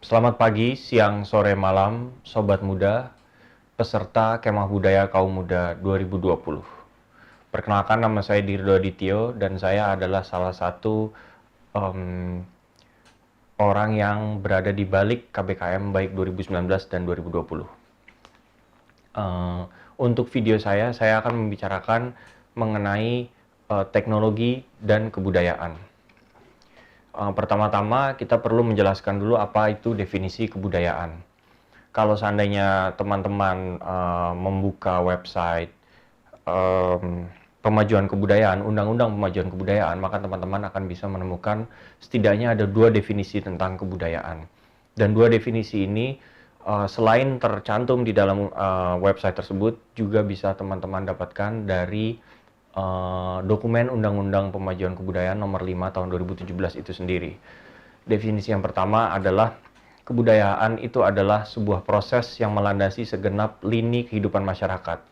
Selamat pagi, siang, sore, malam, sobat muda, peserta Kemah Budaya Kaum Muda 2020. Perkenalkan, nama saya Dirdo Adityo dan saya adalah salah satu em, orang yang berada di balik KBKM baik 2019 dan 2020. Eh, untuk video saya akan membicarakan mengenai teknologi dan kebudayaan. Pertama-tama kita perlu menjelaskan dulu apa itu definisi kebudayaan. Kalau seandainya teman-teman membuka website pemajuan kebudayaan, undang-undang pemajuan kebudayaan, maka teman-teman akan bisa menemukan setidaknya ada dua definisi tentang kebudayaan. Dan dua definisi ini selain tercantum di dalam website tersebut, juga bisa teman-teman dapatkan dari dokumen Undang-Undang Pemajuan Kebudayaan Nomor 5 Tahun 2017 itu sendiri. Definisi yang pertama adalah kebudayaan itu adalah sebuah proses yang melandasi segenap lini kehidupan masyarakat.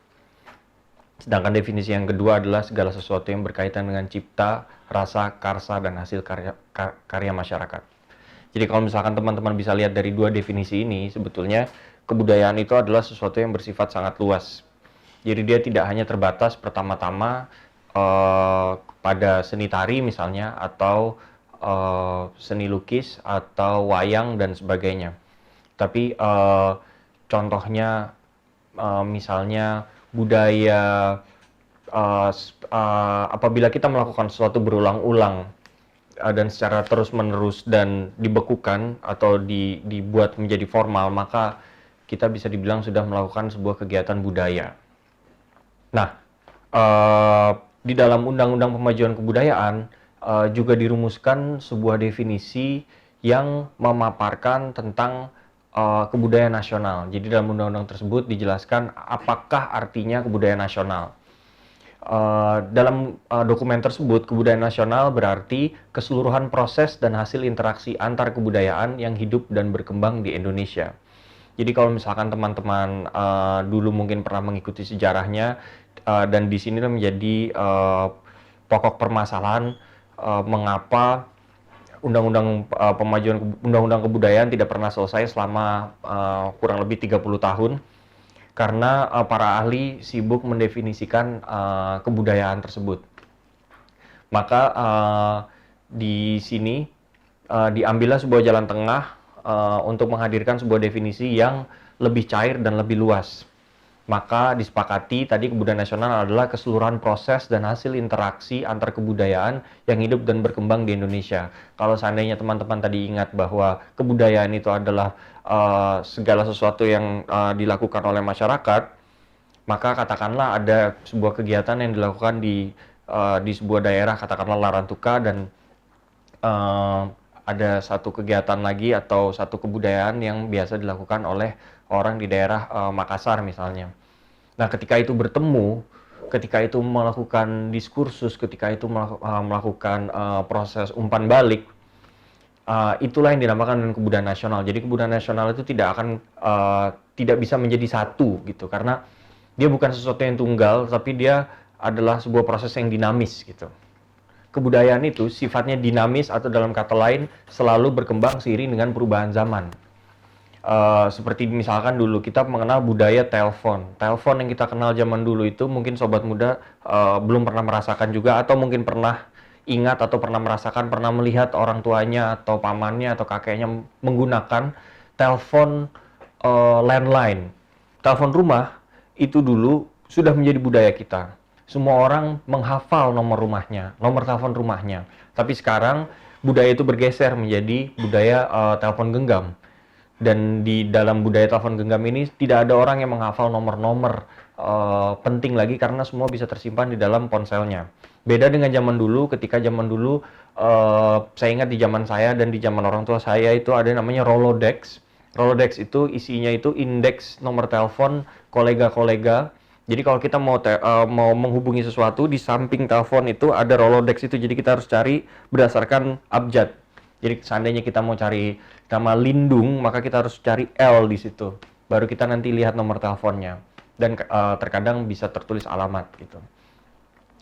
Sedangkan definisi yang kedua adalah segala sesuatu yang berkaitan dengan cipta, rasa, karsa, dan hasil karya masyarakat. Jadi kalau misalkan teman-teman bisa lihat dari dua definisi ini, sebetulnya kebudayaan itu adalah sesuatu yang bersifat sangat luas. Jadi dia tidak hanya terbatas pertama-tama pada seni tari misalnya, atau seni lukis, atau wayang, dan sebagainya. Tapi contohnya misalnya budaya, apabila kita melakukan sesuatu berulang-ulang dan secara terus-menerus dan dibekukan atau dibuat menjadi formal, maka kita bisa dibilang sudah melakukan sebuah kegiatan budaya. Nah, di dalam Undang-Undang Pemajuan Kebudayaan juga dirumuskan sebuah definisi yang memaparkan tentang kebudayaan nasional. Jadi dalam undang-undang tersebut dijelaskan apakah artinya kebudayaan nasional. Dalam dokumen tersebut, kebudayaan nasional berarti keseluruhan proses dan hasil interaksi antar kebudayaan yang hidup dan berkembang di Indonesia. Jadi kalau misalkan teman-teman dulu mungkin pernah mengikuti sejarahnya, dan di sini menjadi pokok permasalahan mengapa undang-undang kebudayaan tidak pernah selesai selama kurang lebih 30 tahun, karena para ahli sibuk mendefinisikan kebudayaan tersebut. Maka di sini diambillah sebuah jalan tengah untuk menghadirkan sebuah definisi yang lebih cair dan lebih luas. Maka disepakati tadi kebudayaan nasional adalah keseluruhan proses dan hasil interaksi antar kebudayaan yang hidup dan berkembang di Indonesia. Kalau seandainya teman-teman tadi ingat bahwa kebudayaan itu adalah segala sesuatu yang dilakukan oleh masyarakat, maka katakanlah ada sebuah kegiatan yang dilakukan di sebuah daerah, katakanlah Larantuka, dan ada satu kegiatan lagi atau satu kebudayaan yang biasa dilakukan oleh orang di daerah Makassar misalnya. Nah, ketika itu bertemu, ketika itu melakukan diskursus, ketika itu melakukan proses umpan balik, itulah yang dinamakan dengan kebudayaan nasional. Jadi kebudayaan nasional itu tidak bisa menjadi satu gitu, karena dia bukan sesuatu yang tunggal, tapi dia adalah sebuah proses yang dinamis gitu. Kebudayaan itu sifatnya dinamis, atau dalam kata lain selalu berkembang seiring dengan perubahan zaman. Seperti misalkan dulu kita mengenal budaya telepon. Telepon yang kita kenal zaman dulu itu mungkin sobat muda belum pernah merasakan juga, atau mungkin pernah ingat atau pernah merasakan, pernah melihat orang tuanya atau pamannya atau kakeknya menggunakan telepon landline. Telepon rumah itu dulu sudah menjadi budaya kita. Semua orang menghafal nomor rumahnya, nomor telepon rumahnya. Tapi sekarang budaya itu bergeser menjadi budaya telepon genggam. Dan di dalam budaya telepon genggam ini tidak ada orang yang menghafal nomor-nomor penting lagi, karena semua bisa tersimpan di dalam ponselnya. Beda dengan zaman dulu. Ketika zaman dulu, saya ingat di zaman saya dan di zaman orang tua saya itu ada namanya Rolodex. Rolodex itu isinya itu indeks nomor telepon kolega-kolega. Jadi kalau kita mau menghubungi sesuatu, di samping telepon itu ada Rolodex itu. Jadi kita harus cari berdasarkan abjad. Jadi seandainya kita mau cari nama Lindung, maka kita harus cari L di situ. Baru kita nanti lihat nomor teleponnya. Dan terkadang bisa tertulis alamat gitu.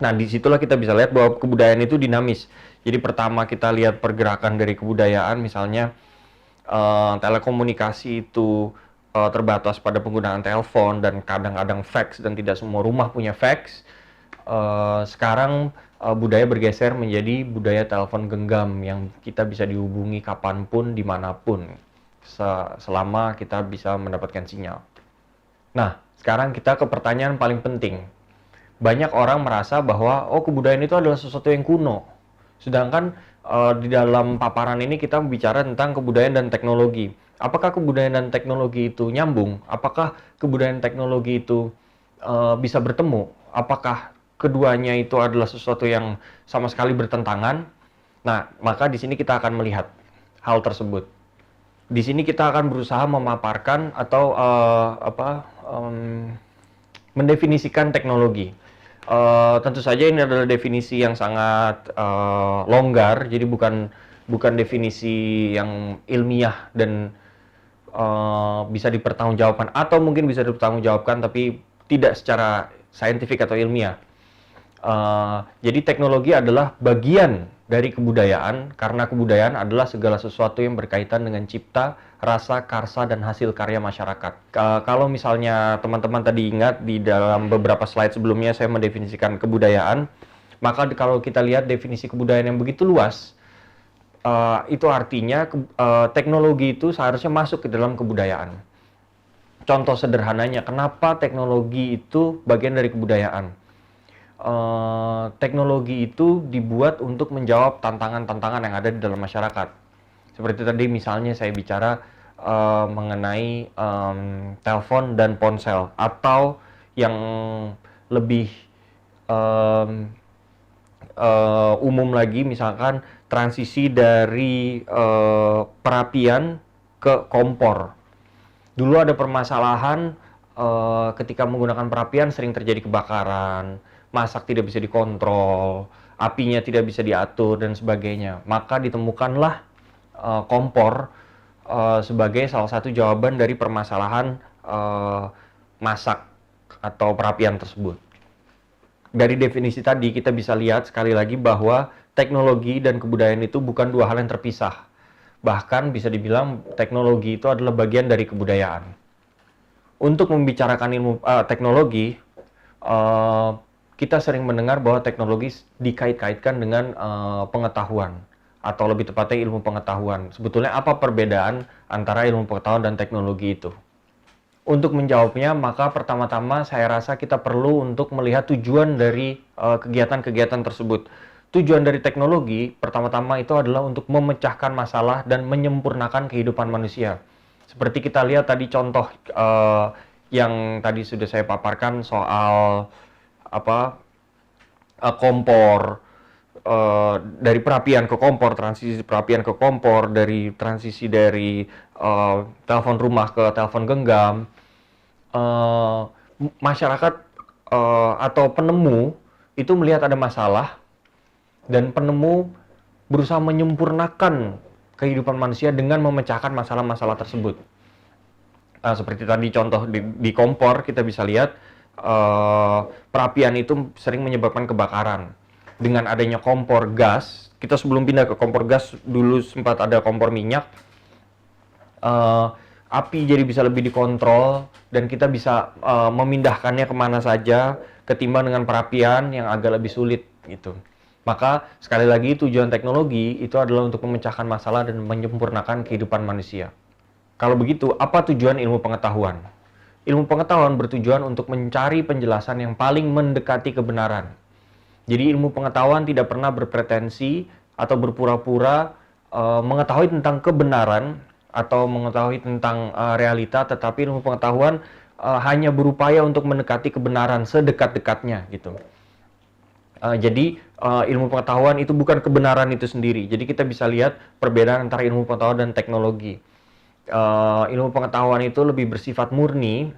Nah, disitulah kita bisa lihat bahwa kebudayaan itu dinamis. Jadi pertama kita lihat pergerakan dari kebudayaan, misalnya telekomunikasi itu terbatas pada penggunaan telepon dan kadang-kadang fax dan tidak semua rumah punya fax, sekarang budaya bergeser menjadi budaya telepon genggam yang kita bisa dihubungi kapanpun, dimanapun, selama kita bisa mendapatkan sinyal. Nah, sekarang kita ke pertanyaan paling penting. Banyak orang merasa bahwa kebudayaan itu adalah sesuatu yang kuno. Sedangkan di dalam paparan ini kita bicara tentang kebudayaan dan teknologi. Apakah kebudayaan dan teknologi itu nyambung? Apakah kebudayaan dan teknologi itu bisa bertemu? Apakah keduanya itu adalah sesuatu yang sama sekali bertentangan? Nah, maka di sini kita akan melihat hal tersebut. Di sini kita akan berusaha memaparkan atau mendefinisikan teknologi. Tentu saja ini adalah definisi yang sangat longgar, jadi bukan definisi yang ilmiah dan bisa dipertanggungjawabkan, atau mungkin bisa dipertanggungjawabkan tapi tidak secara saintifik atau ilmiah. Jadi teknologi adalah bagian dari kebudayaan, karena kebudayaan adalah segala sesuatu yang berkaitan dengan cipta, rasa, karsa, dan hasil karya masyarakat. Kalau misalnya teman-teman tadi ingat di dalam beberapa slide sebelumnya saya mendefinisikan kebudayaan, maka kalau kita lihat definisi kebudayaan yang begitu luas, itu artinya teknologi itu seharusnya masuk ke dalam kebudayaan. Contoh sederhananya, kenapa teknologi itu bagian dari kebudayaan? Teknologi itu dibuat untuk menjawab tantangan-tantangan yang ada di dalam masyarakat. Seperti tadi misalnya saya bicara mengenai telepon dan ponsel, atau yang lebih umum lagi, misalkan transisi dari perapian ke kompor. Dulu ada permasalahan ketika menggunakan perapian sering terjadi kebakaran, masak tidak bisa dikontrol, apinya tidak bisa diatur, dan sebagainya. Maka ditemukanlah kompor sebagai salah satu jawaban dari permasalahan masak atau perapian tersebut. Dari definisi tadi kita bisa lihat sekali lagi bahwa teknologi dan kebudayaan itu bukan dua hal yang terpisah. Bahkan bisa dibilang teknologi itu adalah bagian dari kebudayaan. Untuk membicarakan ilmu teknologi, kita sering mendengar bahwa teknologi dikait-kaitkan dengan pengetahuan, atau lebih tepatnya ilmu pengetahuan. Sebetulnya apa perbedaan antara ilmu pengetahuan dan teknologi itu? Untuk menjawabnya, maka pertama-tama saya rasa kita perlu untuk melihat tujuan dari kegiatan-kegiatan tersebut. Tujuan dari teknologi pertama-tama itu adalah untuk memecahkan masalah dan menyempurnakan kehidupan manusia. Seperti kita lihat tadi contoh yang tadi sudah saya paparkan soal kompor, dari perapian ke kompor, transisi perapian ke kompor, dari transisi dari telepon rumah ke telepon genggam. Masyarakat atau penemu itu melihat ada masalah, dan penemu berusaha menyempurnakan kehidupan manusia dengan memecahkan masalah-masalah tersebut. Seperti tadi contoh di kompor, kita bisa lihat perapian itu sering menyebabkan kebakaran. Dengan adanya kompor gas, kita sebelum pindah ke kompor gas dulu sempat ada kompor minyak, api jadi bisa lebih dikontrol dan kita bisa memindahkannya kemana saja, ketimbang dengan perapian yang agak lebih sulit gitu. Maka sekali lagi tujuan teknologi itu adalah untuk memecahkan masalah dan menyempurnakan kehidupan manusia. Kalau begitu, apa tujuan ilmu pengetahuan? Ilmu pengetahuan bertujuan untuk mencari penjelasan yang paling mendekati kebenaran. Jadi ilmu pengetahuan tidak pernah berpretensi atau berpura-pura mengetahui tentang kebenaran atau mengetahui tentang realita, tetapi ilmu pengetahuan hanya berupaya untuk mendekati kebenaran sedekat-dekatnya gitu. Jadi ilmu pengetahuan itu bukan kebenaran itu sendiri. Jadi kita bisa lihat perbedaan antara ilmu pengetahuan dan teknologi. Ilmu pengetahuan itu lebih bersifat murni,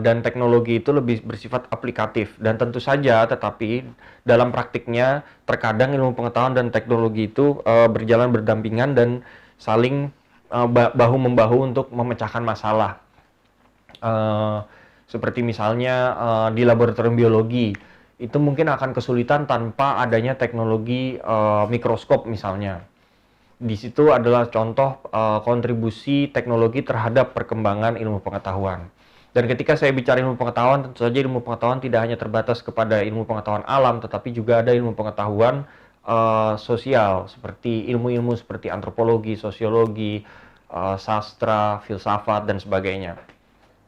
dan teknologi itu lebih bersifat aplikatif. Dan tentu saja, tetapi dalam praktiknya terkadang ilmu pengetahuan dan teknologi itu berjalan berdampingan dan saling bahu-membahu untuk memecahkan masalah. Seperti misalnya di laboratorium biologi, itu mungkin akan kesulitan tanpa adanya teknologi mikroskop misalnya. Di situ adalah contoh kontribusi teknologi terhadap perkembangan ilmu pengetahuan. Dan ketika saya bicara ilmu pengetahuan, tentu saja ilmu pengetahuan tidak hanya terbatas kepada ilmu pengetahuan alam, tetapi juga ada ilmu pengetahuan sosial, seperti ilmu-ilmu seperti antropologi, sosiologi, sastra, filsafat, dan sebagainya.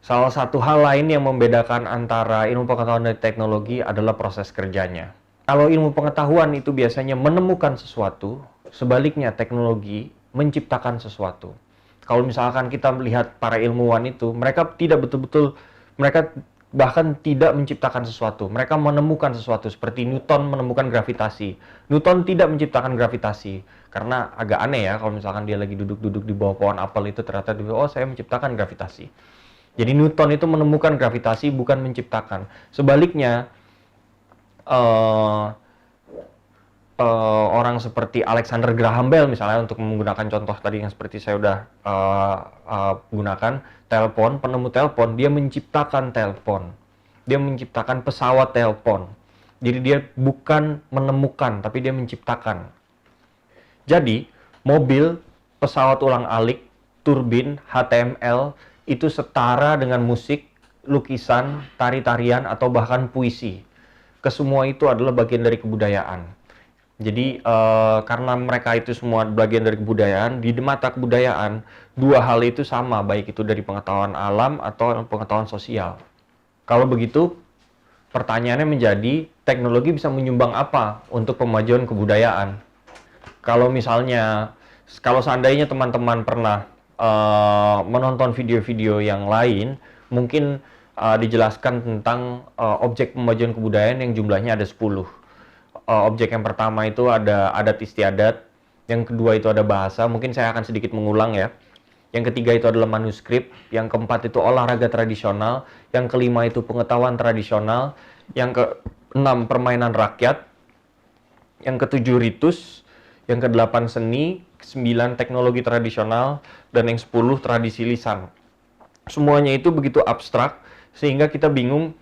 Salah satu hal lain yang membedakan antara ilmu pengetahuan dan teknologi adalah proses kerjanya. Kalau ilmu pengetahuan itu biasanya menemukan sesuatu, sebaliknya teknologi menciptakan sesuatu. Kalau misalkan kita melihat para ilmuwan itu, mereka tidak betul-betul, mereka bahkan tidak menciptakan sesuatu. Mereka menemukan sesuatu, seperti Newton menemukan gravitasi. Newton tidak menciptakan gravitasi, karena agak aneh ya kalau misalkan dia lagi duduk-duduk di bawah pohon apel itu ternyata dia, oh saya menciptakan gravitasi. Jadi Newton itu menemukan gravitasi, bukan menciptakan. Sebaliknya, uh, orang seperti Alexander Graham Bell misalnya, untuk menggunakan contoh tadi yang seperti saya udah gunakan, telepon, penemu telepon, dia menciptakan telepon. Dia menciptakan pesawat telepon. Jadi dia bukan menemukan, tapi dia menciptakan. Jadi, mobil, pesawat ulang-alik, turbin, HTML, itu setara dengan musik, lukisan, tari-tarian, atau bahkan puisi. Kesemua itu adalah bagian dari kebudayaan. Jadi, karena mereka itu semua bagian dari kebudayaan, di mata kebudayaan, dua hal itu sama, baik itu dari pengetahuan alam atau pengetahuan sosial. Kalau begitu, pertanyaannya menjadi, teknologi bisa menyumbang apa untuk pemajuan kebudayaan? Kalau misalnya, kalau seandainya teman-teman pernah menonton video-video yang lain, mungkin dijelaskan tentang objek pemajuan kebudayaan yang jumlahnya ada 10. Objek yang pertama itu ada adat istiadat, yang kedua itu ada bahasa, mungkin saya akan sedikit mengulang ya. Yang ketiga itu adalah manuskrip, yang keempat itu olahraga tradisional, yang kelima itu pengetahuan tradisional, yang keenam permainan rakyat, yang ketujuh ritus, yang kedelapan seni, ke-9 teknologi tradisional, dan yang 10 tradisi lisan. Semuanya itu begitu abstrak sehingga kita bingung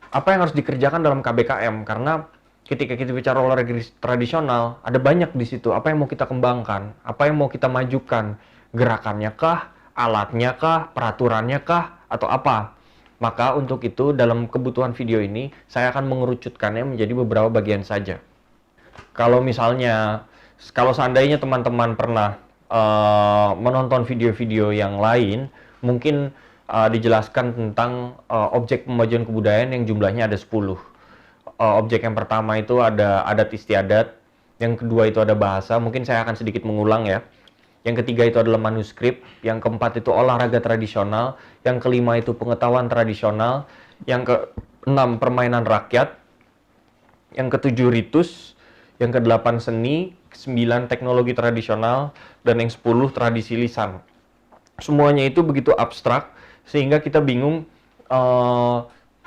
apa yang harus dikerjakan dalam KBKM, karena ketika kita bicara olahraga tradisional, ada banyak di situ. Apa yang mau kita kembangkan? Apa yang mau kita majukan? Gerakannya kah? Alatnya kah? Peraturannya kah? Atau apa? Maka untuk itu dalam kebutuhan video ini saya akan mengerucutkannya menjadi beberapa bagian saja. Kalau misalnya, kalau seandainya teman-teman pernah menonton video-video yang lain, mungkin dijelaskan tentang objek pemajuan kebudayaan yang jumlahnya ada 10. Objek yang pertama itu ada adat istiadat, yang kedua itu ada bahasa, mungkin saya akan sedikit mengulang ya. Yang ketiga itu adalah manuskrip, yang keempat itu olahraga tradisional, yang kelima itu pengetahuan tradisional, yang keenam permainan rakyat, yang ketujuh ritus, yang kedelapan seni, ke-9 teknologi tradisional, dan yang 10 tradisi lisan. Semuanya itu begitu abstrak sehingga kita bingung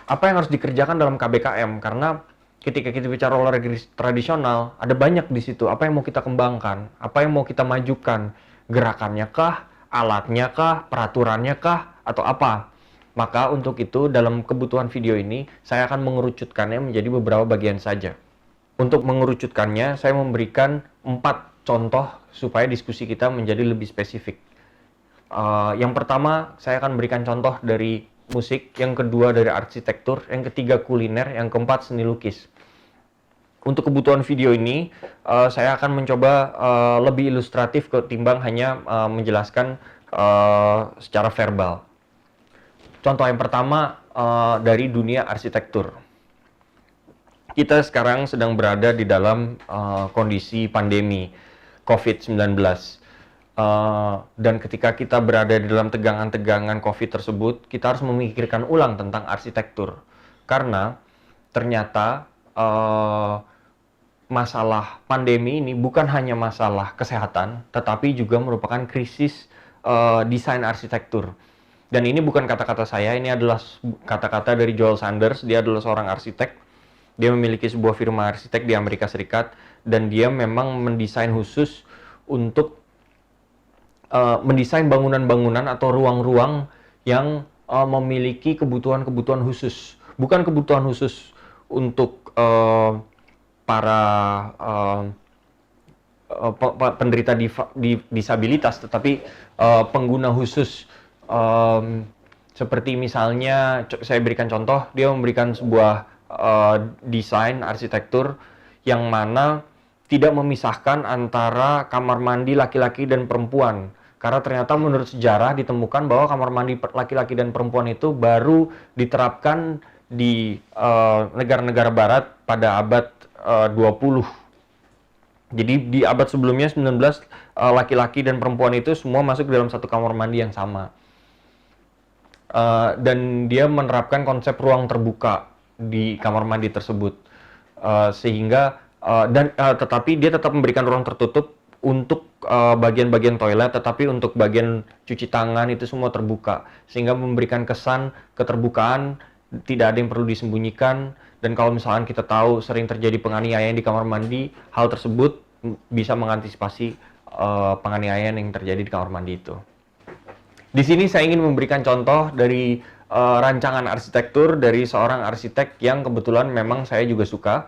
apa yang harus dikerjakan dalam KBKM, karena ketika kita bicara olahraga tradisional ada banyak di situ. Apa yang mau kita kembangkan, apa yang mau kita majukan, gerakannya kah, alatnya kah, peraturannya kah, atau apa? Maka untuk itu dalam kebutuhan video ini saya akan mengerucutkannya menjadi beberapa bagian saja. Untuk mengerucutkannya, saya memberikan 4 contoh supaya diskusi kita menjadi lebih spesifik. Yang pertama, saya akan berikan contoh dari musik, yang kedua dari arsitektur, yang ketiga kuliner, yang keempat seni lukis. Untuk kebutuhan video ini, saya akan mencoba lebih ilustratif ketimbang hanya menjelaskan secara verbal. Contoh yang pertama dari dunia arsitektur. Kita sekarang sedang berada di dalam kondisi pandemi COVID-19. Dan ketika kita berada di dalam tegangan-tegangan COVID tersebut, kita harus memikirkan ulang tentang arsitektur. Karena ternyata masalah pandemi ini bukan hanya masalah kesehatan, tetapi juga merupakan krisis desain arsitektur. Dan ini bukan kata-kata saya, ini adalah kata-kata dari Joel Sanders. Dia adalah seorang arsitek. Dia memiliki sebuah firma arsitek di Amerika Serikat, dan dia memang mendesain khusus untuk mendesain bangunan-bangunan atau ruang-ruang yang memiliki kebutuhan-kebutuhan khusus. Bukan kebutuhan khusus untuk para penderita disabilitas, tetapi pengguna khusus. Seperti misalnya, saya berikan contoh, dia memberikan sebuah desain arsitektur yang mana tidak memisahkan antara kamar mandi laki-laki dan perempuan. Karena ternyata menurut sejarah ditemukan bahwa kamar mandi laki-laki dan perempuan itu baru diterapkan di negara-negara barat pada abad 20. Jadi di abad sebelumnya 19, laki-laki dan perempuan itu semua masuk dalam satu kamar mandi yang sama. Dan dia menerapkan konsep ruang terbuka di kamar mandi tersebut, sehingga tetapi dia tetap memberikan ruang tertutup untuk bagian-bagian toilet, tetapi untuk bagian cuci tangan itu semua terbuka, sehingga memberikan kesan keterbukaan, tidak ada yang perlu disembunyikan. Dan kalau misalkan kita tahu sering terjadi penganiayaan di kamar mandi, hal tersebut bisa mengantisipasi penganiayaan yang terjadi di kamar mandi itu. Di sini saya ingin memberikan contoh dari rancangan arsitektur dari seorang arsitek yang kebetulan memang saya juga suka.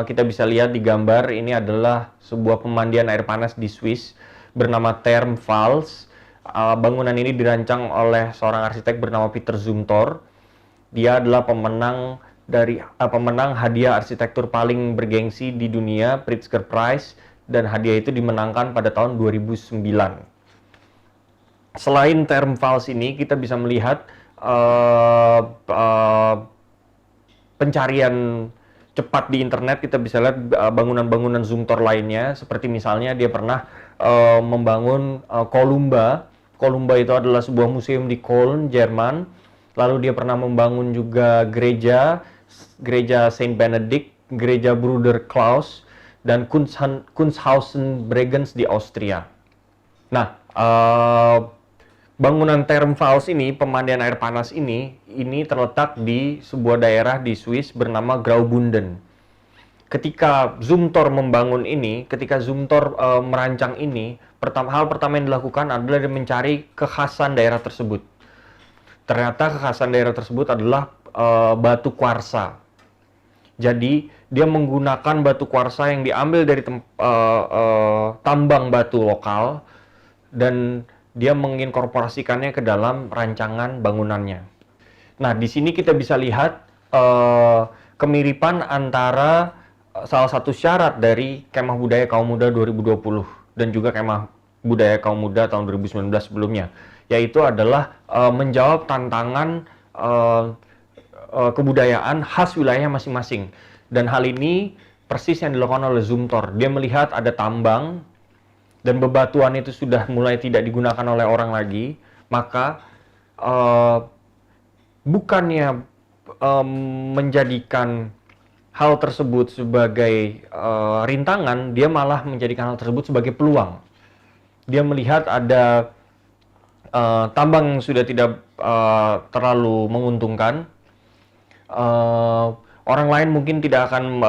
Kita bisa lihat di gambar ini adalah sebuah pemandian air panas di Swiss bernama Thermfalls. Bangunan ini dirancang oleh seorang arsitek bernama Peter Zumthor. Dia adalah pemenang hadiah arsitektur paling bergengsi di dunia, Pritzker Prize, dan hadiah itu dimenangkan pada tahun 2009. Selain Thermfalls ini, kita bisa melihat pencarian cepat di internet. Kita bisa lihat bangunan-bangunan Zumthor lainnya, seperti misalnya dia pernah membangun Columba. Columba itu adalah sebuah museum di Köln, Jerman. Lalu dia pernah membangun juga gereja Saint Benedict, gereja Bruder Klaus, dan Kunsthausen Bregenz di Austria. Nah, bangunan Thermfalls ini, pemandian air panas ini terletak di sebuah daerah di Swiss bernama Graubünden. Ketika Zumthor membangun ini, ketika Zumthor merancang ini, hal pertama yang dilakukan adalah mencari kekhasan daerah tersebut. Ternyata kekhasan daerah tersebut adalah batu kuarsa. Jadi dia menggunakan batu kuarsa yang diambil dari tambang batu lokal, dan dia menginkorporasikannya ke dalam rancangan bangunannya. Nah, di sini kita bisa lihat kemiripan antara salah satu syarat dari Kemah Budaya Kaum Muda 2020 dan juga Kemah Budaya Kaum Muda tahun 2019 sebelumnya, yaitu adalah menjawab tantangan kebudayaan khas wilayah masing-masing. Dan hal ini persis yang dilakukan oleh Zumthor. Dia melihat ada tambang dan bebatuan itu sudah mulai tidak digunakan oleh orang lagi, maka bukannya menjadikan hal tersebut sebagai rintangan, dia malah menjadikan hal tersebut sebagai peluang. Dia melihat ada tambang yang sudah tidak terlalu menguntungkan. Orang lain mungkin tidak akan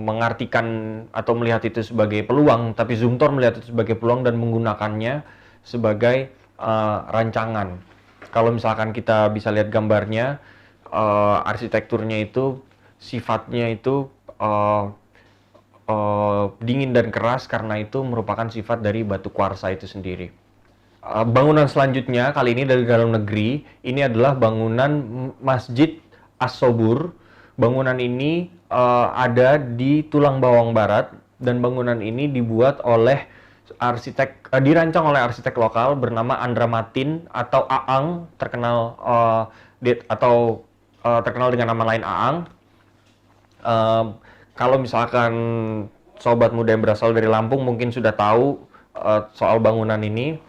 mengartikan atau melihat itu sebagai peluang, tapi Zumthor melihat itu sebagai peluang dan menggunakannya sebagai rancangan. Kalau misalkan kita bisa lihat gambarnya, arsitekturnya itu sifatnya itu dingin dan keras, karena itu merupakan sifat dari batu kuarsa itu sendiri. Bangunan selanjutnya kali ini dari dalam negeri, ini adalah bangunan Masjid As-Sobur. Bangunan ini ada di Tulang Bawang Barat, dan bangunan ini dibuat oleh dirancang oleh arsitek lokal bernama Andra Matin atau Aang, terkenal terkenal dengan nama lain Aang. Kalau misalkan sobat muda yang berasal dari Lampung mungkin sudah tahu soal bangunan ini.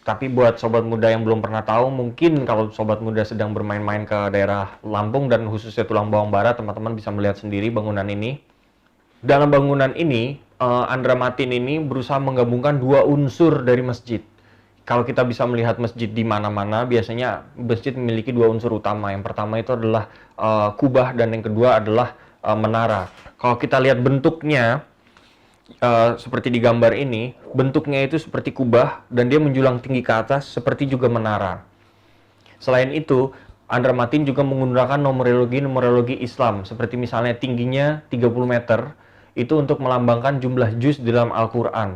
Tapi buat sobat muda yang belum pernah tahu, mungkin kalau sobat muda sedang bermain-main ke daerah Lampung dan khususnya Tulang Bawang Barat, teman-teman bisa melihat sendiri bangunan ini. Dalam bangunan ini, Andra Matin ini berusaha menggabungkan dua unsur dari masjid. Kalau kita bisa melihat masjid di mana-mana, biasanya masjid memiliki dua unsur utama. Yang pertama itu adalah kubah, dan yang kedua adalah menara. Kalau kita lihat bentuknya, seperti di gambar ini, bentuknya itu seperti kubah dan dia menjulang tinggi ke atas seperti juga menara. Selain itu, Andra Matin juga menggunakan numerologi Islam, seperti misalnya tingginya 30 meter itu untuk melambangkan jumlah juz dalam Al-Quran.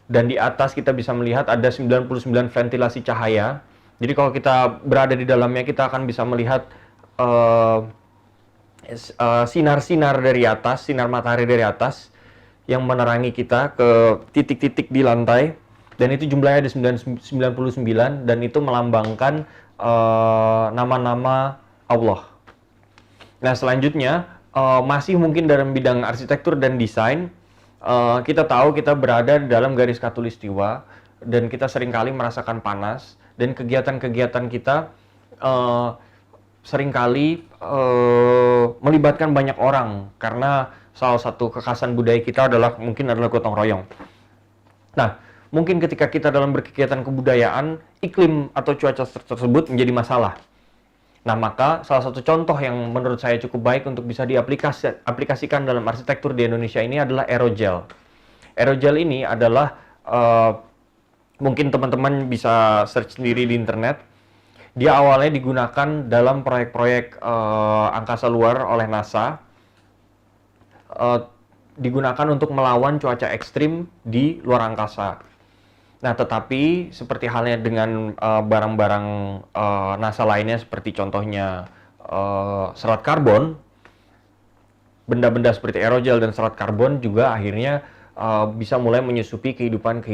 Dan di atas kita bisa melihat ada 99 ventilasi cahaya. Jadi kalau kita berada di dalamnya, kita akan bisa melihat sinar-sinar dari atas, sinar matahari dari atas yang menerangi kita ke titik-titik di lantai. Dan itu jumlahnya ada 99 dan itu melambangkan nama-nama Allah. Nah, selanjutnya masih mungkin dalam bidang arsitektur dan desain, kita tahu kita berada di dalam garis khatulistiwa dan kita seringkali merasakan panas, dan kegiatan-kegiatan kita seringkali melibatkan banyak orang karena salah satu kekhasan budaya kita adalah gotong royong. Nah, mungkin ketika kita dalam berkegiatan kebudayaan, iklim atau cuaca tersebut menjadi masalah. Nah, maka salah satu contoh yang menurut saya cukup baik untuk bisa diaplikasikan dalam arsitektur di Indonesia ini adalah aerogel. Aerogel ini adalah, mungkin teman-teman bisa search sendiri di internet. Dia awalnya digunakan dalam proyek-proyek angkasa luar oleh NASA. Digunakan untuk melawan cuaca ekstrim di luar angkasa. Nah, tetapi seperti halnya dengan barang-barang NASA lainnya, seperti contohnya serat karbon, benda-benda seperti aerogel dan serat karbon juga akhirnya bisa mulai menyusupi kehidupan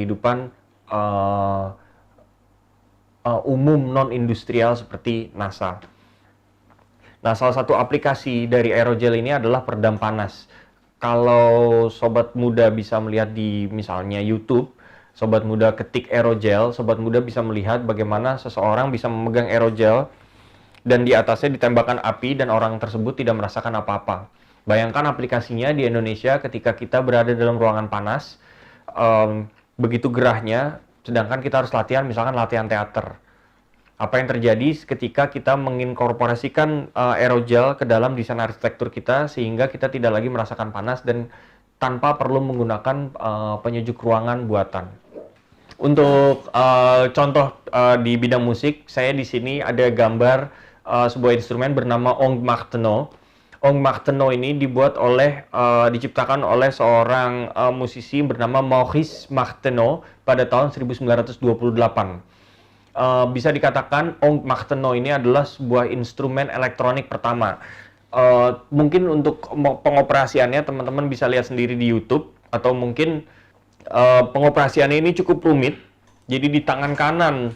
umum non-industrial seperti NASA. Nah, salah satu aplikasi dari aerogel ini adalah peredam panas. Kalau sobat muda bisa melihat di misalnya YouTube, sobat muda ketik aerogel, sobat muda bisa melihat bagaimana seseorang bisa memegang aerogel dan di atasnya ditembakkan api dan orang tersebut tidak merasakan apa-apa. Bayangkan aplikasinya di Indonesia ketika kita berada dalam ruangan panas, begitu gerahnya, sedangkan kita harus latihan, misalkan latihan teater. Apa yang terjadi ketika kita menginkorporasikan aerogel ke dalam desain arsitektur kita sehingga kita tidak lagi merasakan panas dan tanpa perlu menggunakan penyejuk ruangan buatan. Untuk contoh di bidang musik, saya di sini ada gambar sebuah instrumen bernama Ong Martenot. Ong Martenot ini diciptakan oleh seorang musisi bernama Maurice Martenot pada tahun 1928. Bisa dikatakan Ong Martenot ini adalah sebuah instrumen elektronik pertama. Mungkin untuk pengoperasiannya teman-teman bisa lihat sendiri di YouTube, atau mungkin pengoperasiannya ini cukup rumit. Jadi di tangan kanan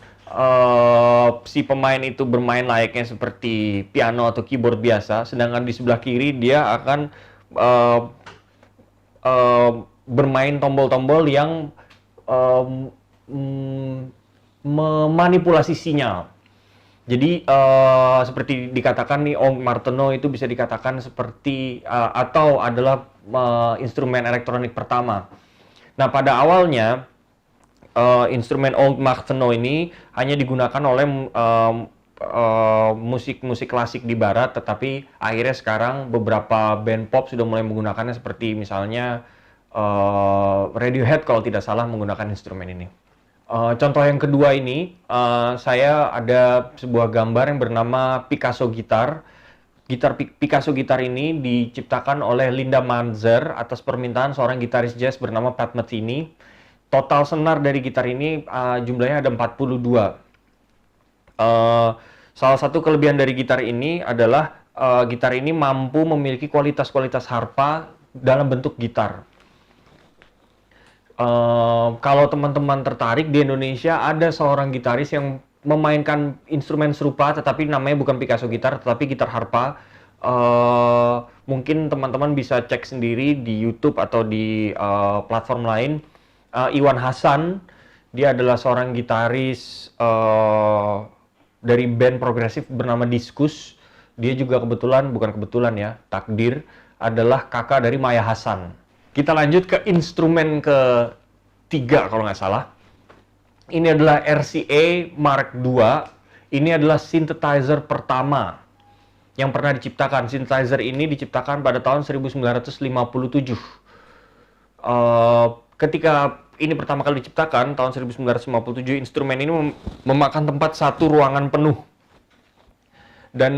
si pemain itu bermain layaknya seperti piano atau keyboard biasa, sedangkan di sebelah kiri dia akan bermain tombol-tombol yang memanipulasi sinyal. Jadi seperti dikatakan nih, Ong Martenot itu bisa dikatakan seperti atau adalah instrumen elektronik pertama. Nah, pada awalnya instrumen Ong Martenot ini hanya digunakan oleh musik-musik klasik di barat, tetapi akhirnya sekarang beberapa band pop sudah mulai menggunakannya, seperti misalnya Radiohead kalau tidak salah menggunakan instrumen ini. Contoh yang kedua ini, saya ada sebuah gambar yang bernama Picasso Gitar. Picasso Gitar ini diciptakan oleh Linda Manzer atas permintaan seorang gitaris jazz bernama Pat Metheny. Total senar dari gitar ini jumlahnya ada 42. Salah satu kelebihan dari gitar ini adalah gitar ini mampu memiliki kualitas-kualitas harpa dalam bentuk gitar. Kalau teman-teman tertarik, di Indonesia ada seorang gitaris yang memainkan instrumen serupa, tetapi namanya bukan Picasso Gitar, tetapi gitar harpa. Mungkin teman-teman bisa cek sendiri di YouTube atau di platform lain. Iwan Hasan, dia adalah seorang gitaris dari band progresif bernama Diskus. Dia juga takdir, adalah kakak dari Maya Hasan. Kita lanjut ke instrumen ketiga kalau nggak salah. Ini adalah RCA Mark II. Ini adalah synthesizer pertama yang pernah diciptakan. Synthesizer ini diciptakan pada tahun 1957. Ketika ini pertama kali diciptakan, tahun 1957, instrumen ini memakan tempat satu ruangan penuh. Dan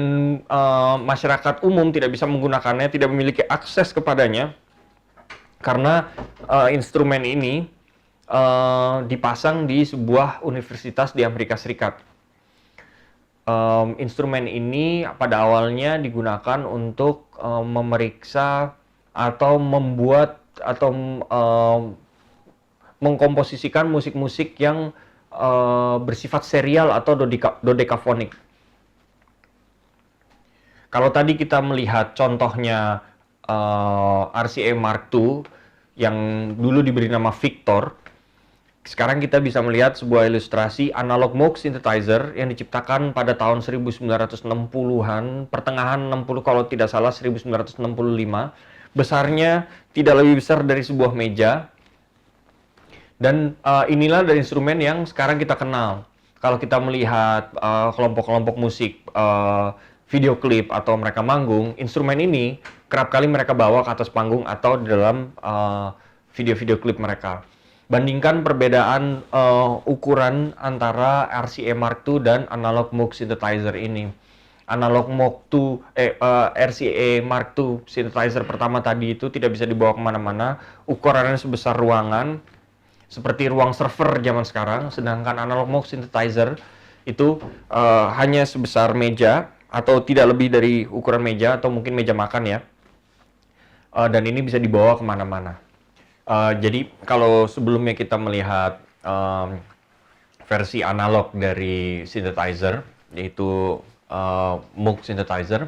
masyarakat umum tidak bisa menggunakannya, tidak memiliki akses kepadanya. Karena instrumen ini dipasang di sebuah universitas di Amerika Serikat. Instrumen ini pada awalnya digunakan untuk memeriksa atau membuat atau mengkomposisikan musik-musik yang bersifat serial atau dodekafonik. Kalau tadi kita melihat contohnya RCA Mark II yang dulu diberi nama Victor, sekarang kita bisa melihat sebuah ilustrasi analog Moog synthesizer yang diciptakan pada tahun 1960-an, pertengahan 60 kalau tidak salah 1965. Besarnya tidak lebih besar dari sebuah meja. Dan inilah dari instrumen yang sekarang kita kenal. Kalau kita melihat kelompok-kelompok musik, video klip atau mereka manggung, instrumen ini kerap kali mereka bawa ke atas panggung atau di dalam video-video klip mereka. Bandingkan perbedaan ukuran antara RCA Mark II dan analog Moog synthesizer ini. Analog Moog II, RCA Mark II synthesizer pertama tadi itu tidak bisa dibawa kemana-mana, ukurannya sebesar ruangan, seperti ruang server zaman sekarang, sedangkan analog Moog synthesizer itu hanya sebesar meja atau tidak lebih dari ukuran meja atau mungkin meja makan ya, dan ini bisa dibawa kemana-mana. Jadi kalau sebelumnya kita melihat versi analog dari synthesizer, yaitu Moog synthesizer,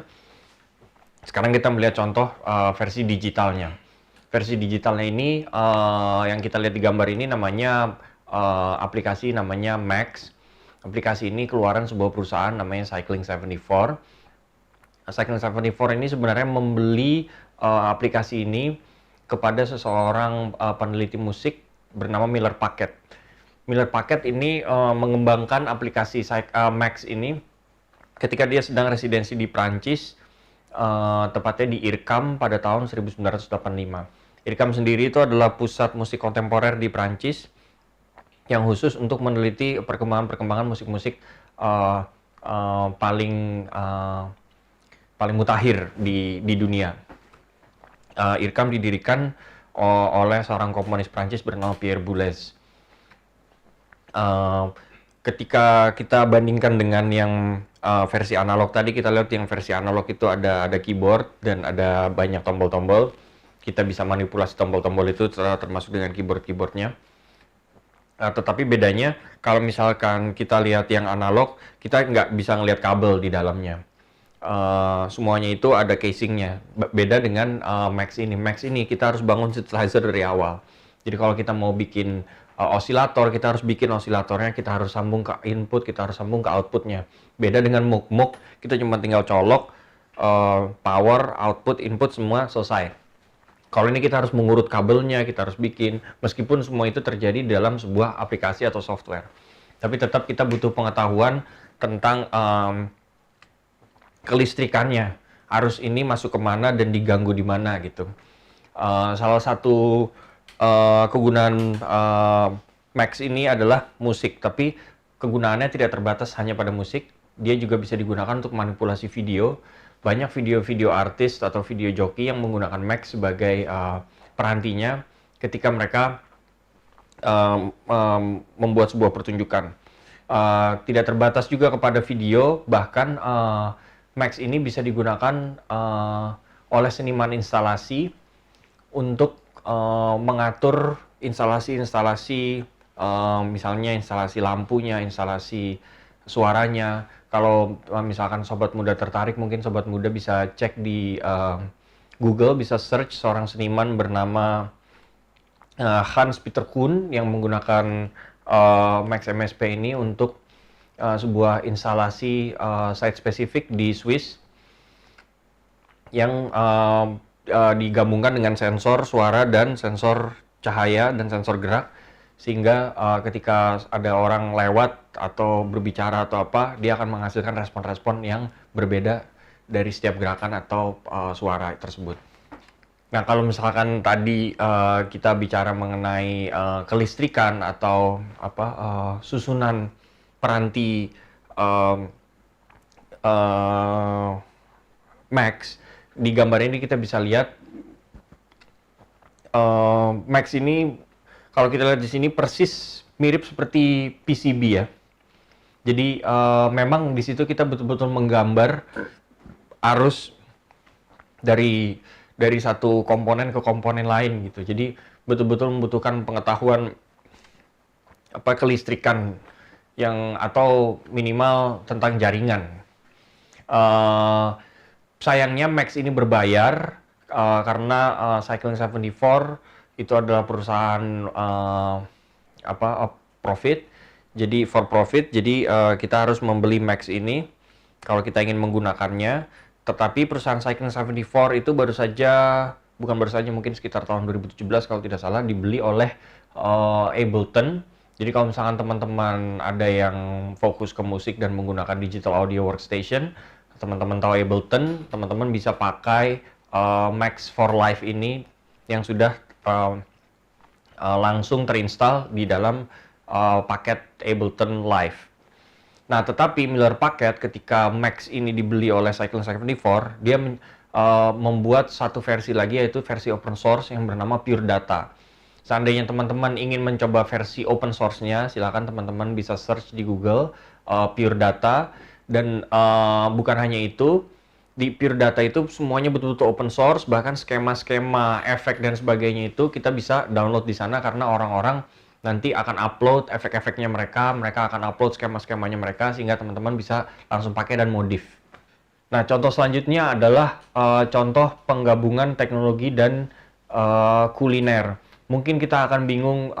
sekarang kita melihat contoh versi digitalnya. Versi digitalnya ini yang kita lihat di gambar ini namanya aplikasi namanya Max. Aplikasi ini keluaran sebuah perusahaan namanya Cycling74. Cycling74 ini sebenarnya membeli aplikasi ini kepada seseorang peneliti musik bernama Miller Packard. Miller Packard ini mengembangkan aplikasi Max ini ketika dia sedang residensi di Prancis, tepatnya di IRCAM pada tahun 1985. IRCAM sendiri itu adalah pusat musik kontemporer di Prancis yang khusus untuk meneliti perkembangan musik-musik paling mutakhir di dunia. IRCAM didirikan oleh seorang komponis Prancis bernama Pierre Boulez. Ketika kita bandingkan dengan yang versi analog tadi, kita lihat yang versi analog itu ada keyboard dan ada banyak tombol-tombol. Kita bisa manipulasi tombol-tombol itu termasuk dengan keyboard-keyboardnya. Tetapi bedanya kalau misalkan kita lihat yang analog, kita nggak bisa ngelihat kabel di dalamnya. Semuanya itu ada casingnya. Beda dengan Max ini. Max ini kita harus bangun synthesizer dari awal. Jadi kalau kita mau bikin osilator, kita harus bikin osilatornya, kita harus sambung ke input, kita harus sambung ke outputnya. Beda dengan Moog. Moog kita cuma tinggal colok, power, output, input semua selesai. Kalau ini kita harus mengurut kabelnya, kita harus bikin, meskipun semua itu terjadi dalam sebuah aplikasi atau software. Tapi tetap kita butuh pengetahuan tentang kelistrikannya, arus ini masuk kemana dan diganggu di mana gitu. Salah satu kegunaan Max ini adalah musik, tapi kegunaannya tidak terbatas hanya pada musik. Dia juga bisa digunakan untuk manipulasi video. Banyak video-video artis atau video joki yang menggunakan Max sebagai perantinya ketika mereka membuat sebuah pertunjukan. Tidak terbatas juga kepada video, bahkan Max ini bisa digunakan oleh seniman instalasi untuk mengatur instalasi-instalasi, misalnya instalasi lampunya, instalasi suaranya. Kalau misalkan sobat muda tertarik, mungkin sobat muda bisa cek di Google, bisa search seorang seniman bernama Hans Peter Kuhn yang menggunakan Max MSP ini untuk sebuah instalasi site spesifik di Swiss yang digabungkan dengan sensor suara dan sensor cahaya dan sensor gerak, sehingga ketika ada orang lewat atau berbicara atau apa, dia akan menghasilkan respon-respon yang berbeda dari setiap gerakan atau suara tersebut. Nah, kalau misalkan tadi kita bicara mengenai kelistrikan atau susunan peranti Max, di gambar ini kita bisa lihat Max ini kalau kita lihat di sini persis mirip seperti PCB ya. Jadi memang di situ kita betul-betul menggambar arus dari satu komponen ke komponen lain gitu. Jadi betul-betul membutuhkan pengetahuan kelistrikan yang atau minimal tentang jaringan. Sayangnya Max ini berbayar karena Cycling 74 itu adalah perusahaan profit, jadi for profit. Jadi kita harus membeli Max ini kalau kita ingin menggunakannya. Tetapi perusahaan Cycling 74 itu bukan baru saja, mungkin sekitar tahun 2017 kalau tidak salah, dibeli oleh Ableton. Jadi kalau misalkan teman-teman ada yang fokus ke musik dan menggunakan digital audio workstation, teman-teman tahu Ableton, teman-teman bisa pakai Max for Live ini yang sudah langsung terinstall di dalam paket Ableton Live. Nah, tetapi Miller Packet ketika Max ini dibeli oleh Cycling 74, dia membuat satu versi lagi, yaitu versi open source yang bernama Pure Data. Seandainya teman-teman ingin mencoba versi open source-nya, silakan teman-teman bisa search di Google Pure Data. Dan bukan hanya itu, di Pure Data itu semuanya betul-betul open source, bahkan skema-skema efek dan sebagainya itu kita bisa download di sana karena orang-orang nanti akan upload efek-efeknya mereka akan upload skema-skemanya mereka sehingga teman-teman bisa langsung pakai dan modif. Nah, contoh selanjutnya adalah contoh penggabungan teknologi dan kuliner. Mungkin kita akan bingung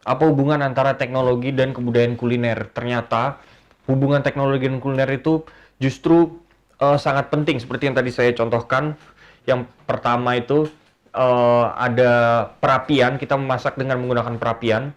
apa hubungan antara teknologi dan kebudayaan kuliner. Ternyata hubungan teknologi dan kuliner itu justru sangat penting seperti yang tadi saya contohkan. Yang pertama itu ada perapian, kita memasak dengan menggunakan perapian.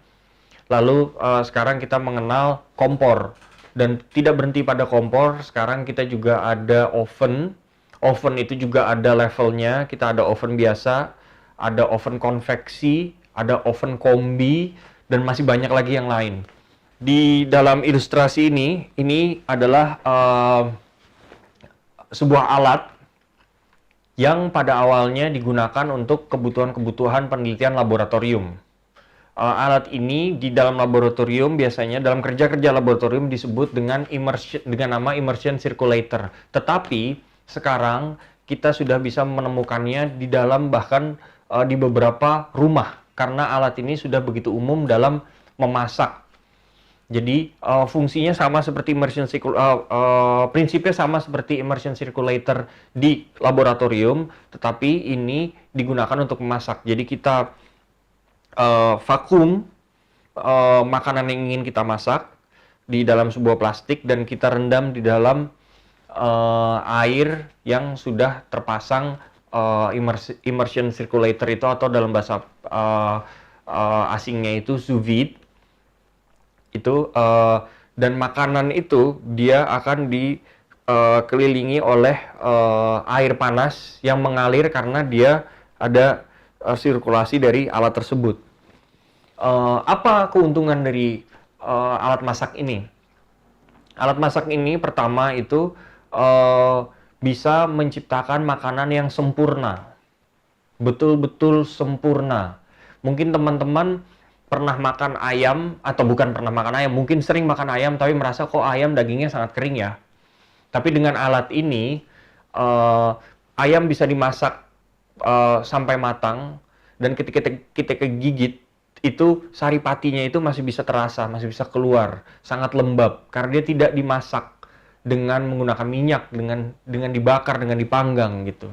Lalu sekarang kita mengenal kompor, dan tidak berhenti pada kompor. Sekarang kita juga ada oven. Oven itu juga ada levelnya. Kita ada oven biasa, ada oven konveksi, ada oven kombi, dan masih banyak lagi yang lain. Di dalam ilustrasi ini adalah sebuah alat yang pada awalnya digunakan untuk kebutuhan-kebutuhan penelitian laboratorium. Alat ini di dalam laboratorium biasanya dalam kerja-kerja laboratorium disebut dengan nama immersion circulator. Tetapi sekarang kita sudah bisa menemukannya di dalam bahkan di beberapa rumah karena alat ini sudah begitu umum dalam memasak. Jadi fungsinya sama seperti prinsipnya sama seperti immersion circulator di laboratorium, tetapi ini digunakan untuk memasak. Jadi kita vakum makanan yang ingin kita masak di dalam sebuah plastik dan kita rendam di dalam air yang sudah terpasang immersion circulator itu, atau dalam bahasa asingnya itu sous vide. Dan makanan itu dia akan dikelilingi oleh air panas yang mengalir karena dia ada sirkulasi dari alat tersebut. Apa keuntungan dari alat masak ini? Alat masak ini pertama itu bisa menciptakan makanan yang sempurna, betul-betul sempurna. Mungkin teman-teman pernah makan ayam, atau bukan pernah makan ayam, mungkin sering makan ayam tapi merasa kok ayam dagingnya sangat kering ya. Tapi dengan alat ini ayam bisa dimasak sampai matang, dan ketika kita kegigit itu saripatinya itu masih bisa terasa, masih bisa keluar, sangat lembab karena dia tidak dimasak dengan menggunakan minyak, dengan dibakar, dengan dipanggang gitu.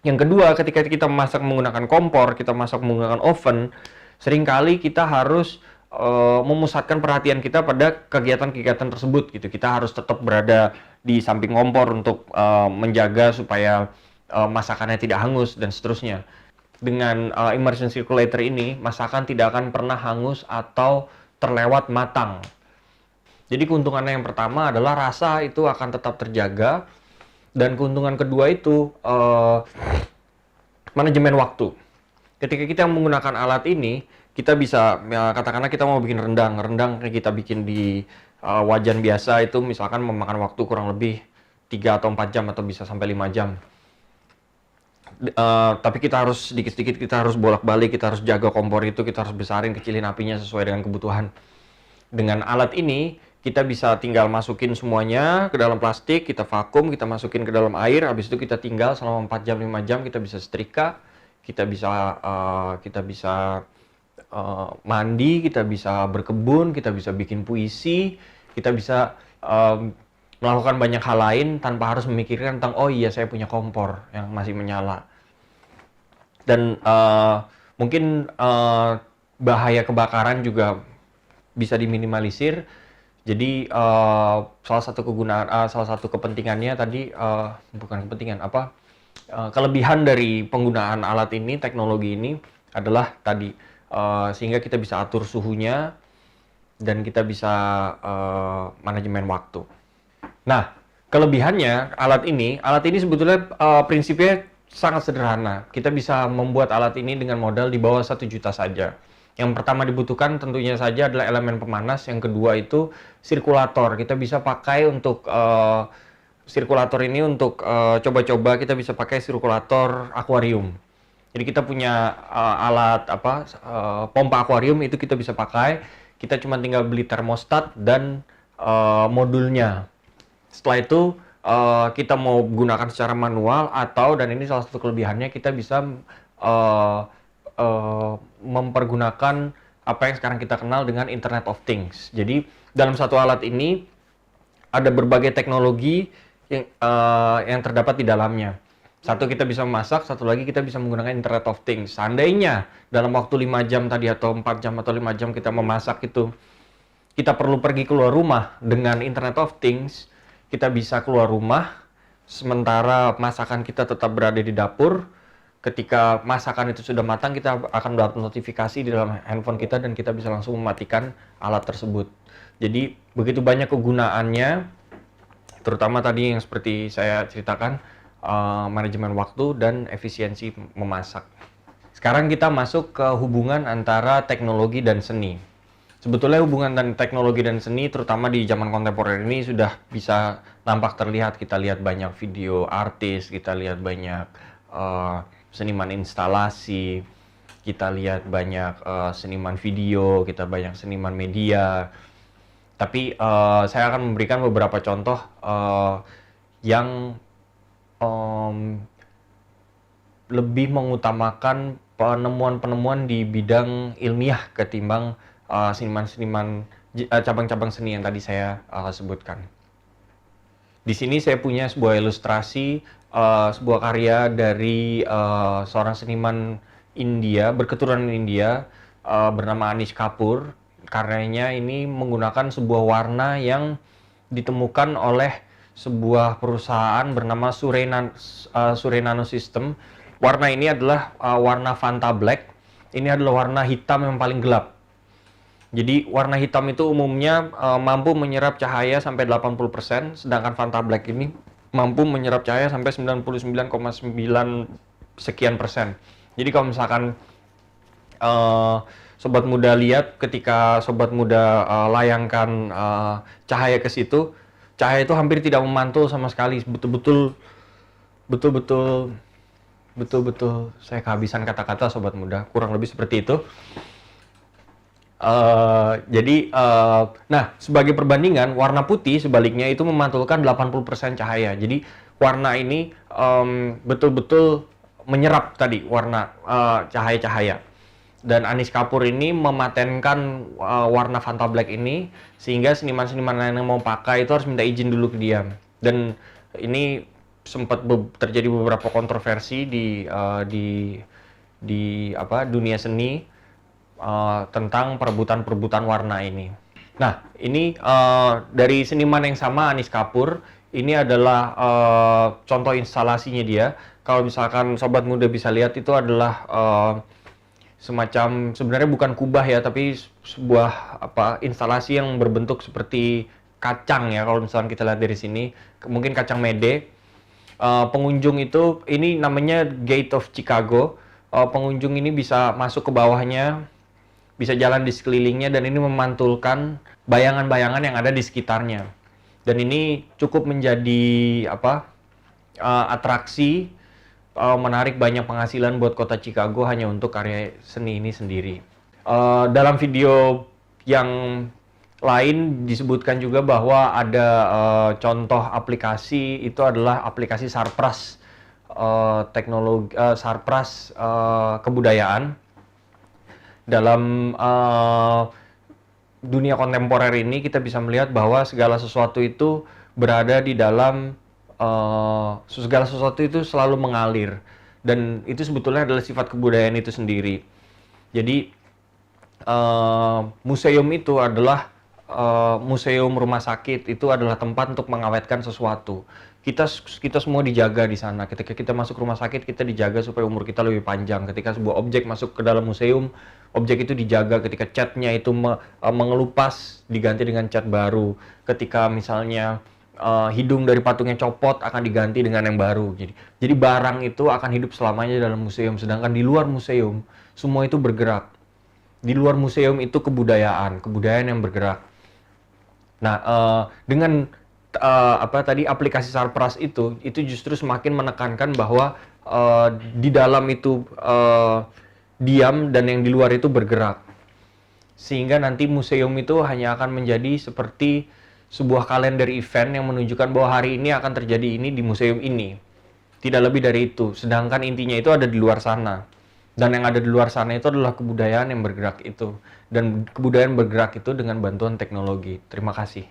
Yang kedua, ketika kita memasak menggunakan kompor, kita masak menggunakan oven, seringkali kita harus memusatkan perhatian kita pada kegiatan-kegiatan tersebut gitu. Kita harus tetap berada di samping kompor untuk menjaga supaya masakannya tidak hangus dan seterusnya. Dengan immersion circulator ini, masakan tidak akan pernah hangus atau terlewat matang. Jadi keuntungannya yang pertama adalah rasa itu akan tetap terjaga, dan keuntungan kedua itu manajemen waktu. Ketika kita menggunakan alat ini, kita bisa, katakanlah kita mau bikin rendang kita bikin di wajan biasa itu misalkan memakan waktu kurang lebih 3 atau 4 jam atau bisa sampai 5 jam. Tapi kita harus sedikit-sedikit, kita harus bolak-balik, kita harus jaga kompor itu, kita harus besarin, kecilin apinya sesuai dengan kebutuhan. Dengan alat ini, kita bisa tinggal masukin semuanya ke dalam plastik, kita vakum, kita masukin ke dalam air, habis itu kita tinggal selama 4 jam, 5 jam, kita bisa setrika, kita bisa mandi, kita bisa berkebun, kita bisa bikin puisi, kita bisa melakukan banyak hal lain tanpa harus memikirkan tentang, oh iya saya punya kompor yang masih menyala. Dan mungkin bahaya kebakaran juga bisa diminimalisir. Jadi salah satu kepentingannya tadi, bukan kepentingan, kelebihan dari penggunaan alat ini, teknologi ini adalah tadi, sehingga kita bisa atur suhunya dan kita bisa manajemen waktu. Nah, kelebihannya alat ini sebetulnya prinsipnya sangat sederhana. Kita bisa membuat alat ini dengan modal di bawah 1 juta saja. Yang pertama dibutuhkan tentunya saja adalah elemen pemanas, yang kedua itu sirkulator. Kita bisa pakai untuk sirkulator ini untuk coba-coba, kita bisa pakai sirkulator akuarium. Jadi kita punya alat pompa akuarium itu kita bisa pakai. Kita cuma tinggal beli termostat dan modulnya. Setelah itu kita mau gunakan secara manual atau, dan ini salah satu kelebihannya, kita bisa mempergunakan apa yang sekarang kita kenal dengan Internet of Things. Jadi dalam satu alat ini ada berbagai teknologi yang terdapat di dalamnya. Satu, kita bisa memasak, satu lagi kita bisa menggunakan Internet of Things. Seandainya dalam waktu 5 jam tadi atau 4 jam atau 5 jam kita memasak itu, kita perlu pergi keluar rumah dengan Internet of Things, kita bisa keluar rumah, sementara masakan kita tetap berada di dapur. Ketika masakan itu sudah matang, kita akan dapat notifikasi di dalam handphone kita dan kita bisa langsung mematikan alat tersebut. Jadi begitu banyak kegunaannya, terutama tadi yang seperti saya ceritakan, manajemen waktu dan efisiensi memasak. Sekarang kita masuk ke hubungan antara teknologi dan seni. Sebetulnya hubungan dan teknologi dan seni, terutama di zaman kontemporer ini, sudah bisa nampak terlihat. Kita lihat banyak video artis, kita lihat banyak seniman instalasi, kita lihat banyak seniman video, kita banyak seniman media. Tapi saya akan memberikan beberapa contoh yang lebih mengutamakan penemuan-penemuan di bidang ilmiah ketimbang seniman-seniman cabang-cabang seni yang tadi saya sebutkan. Di sini saya punya sebuah ilustrasi, sebuah karya dari seorang seniman India, berketurunan India, bernama Anish Kapoor. Karyanya ini menggunakan sebuah warna yang ditemukan oleh sebuah perusahaan bernama Surya Nanosystem. Warna ini adalah warna Vanta Black. Ini adalah warna hitam yang paling gelap. Jadi warna hitam itu umumnya mampu menyerap cahaya sampai 80%, sedangkan Vanta Black ini mampu menyerap cahaya sampai 99,9 sekian persen. Jadi kalau misalkan sobat muda lihat, ketika sobat muda layangkan cahaya ke situ, cahaya itu hampir tidak memantul sama sekali. Betul-betul saya kehabisan kata-kata sobat muda, kurang lebih seperti itu. Nah, sebagai perbandingan, warna putih sebaliknya itu memantulkan 80% cahaya. Jadi warna ini betul-betul menyerap tadi warna cahaya-cahaya. Dan Anish Kapoor ini mematenkan warna Vanta Black ini, sehingga seniman-seniman lain yang mau pakai itu harus minta izin dulu ke dia. Dan ini sempat terjadi beberapa kontroversi di dunia seni tentang perebutan warna ini. Nah, ini dari seniman yang sama, Anish Kapoor. Ini adalah contoh instalasinya dia. Kalau misalkan sobat muda bisa lihat, itu adalah semacam, sebenarnya bukan kubah ya, tapi sebuah instalasi yang berbentuk seperti kacang ya. Kalau misalkan kita lihat dari sini, mungkin kacang mede. Pengunjung itu, ini namanya Gate of Chicago. Pengunjung ini bisa masuk ke bawahnya, bisa jalan di sekelilingnya, dan ini memantulkan bayangan-bayangan yang ada di sekitarnya. Dan ini cukup menjadi atraksi menarik banyak penghasilan buat kota Chicago hanya untuk karya seni ini sendiri. Dalam video yang lain disebutkan juga bahwa ada contoh aplikasi, itu adalah aplikasi Sarpras, teknologi Sarpras kebudayaan. Dalam dunia kontemporer ini kita bisa melihat bahwa segala sesuatu itu berada di dalam segala sesuatu itu selalu mengalir, dan itu sebetulnya adalah sifat kebudayaan itu sendiri. Jadi museum itu adalah museum rumah sakit itu adalah tempat untuk mengawetkan sesuatu. Kita semua dijaga di sana. Ketika kita masuk rumah sakit, kita dijaga supaya umur kita lebih panjang. Ketika sebuah objek masuk ke dalam museum, objek itu dijaga. Ketika catnya itu mengelupas, diganti dengan cat baru. Ketika misalnya hidung dari patungnya copot, akan diganti dengan yang baru. Jadi barang itu akan hidup selamanya dalam museum. Sedangkan di luar museum, semua itu bergerak. Di luar museum itu kebudayaan yang bergerak. Nah, dengan aplikasi Sarpras itu justru semakin menekankan bahwa di dalam itu diam dan yang di luar itu bergerak. Sehingga nanti museum itu hanya akan menjadi seperti sebuah kalender event yang menunjukkan bahwa hari ini akan terjadi ini di museum ini. Tidak lebih dari itu. Sedangkan intinya itu ada di luar sana. Dan yang ada di luar sana itu adalah kebudayaan yang bergerak itu. Dan kebudayaan bergerak itu dengan bantuan teknologi. Terima kasih.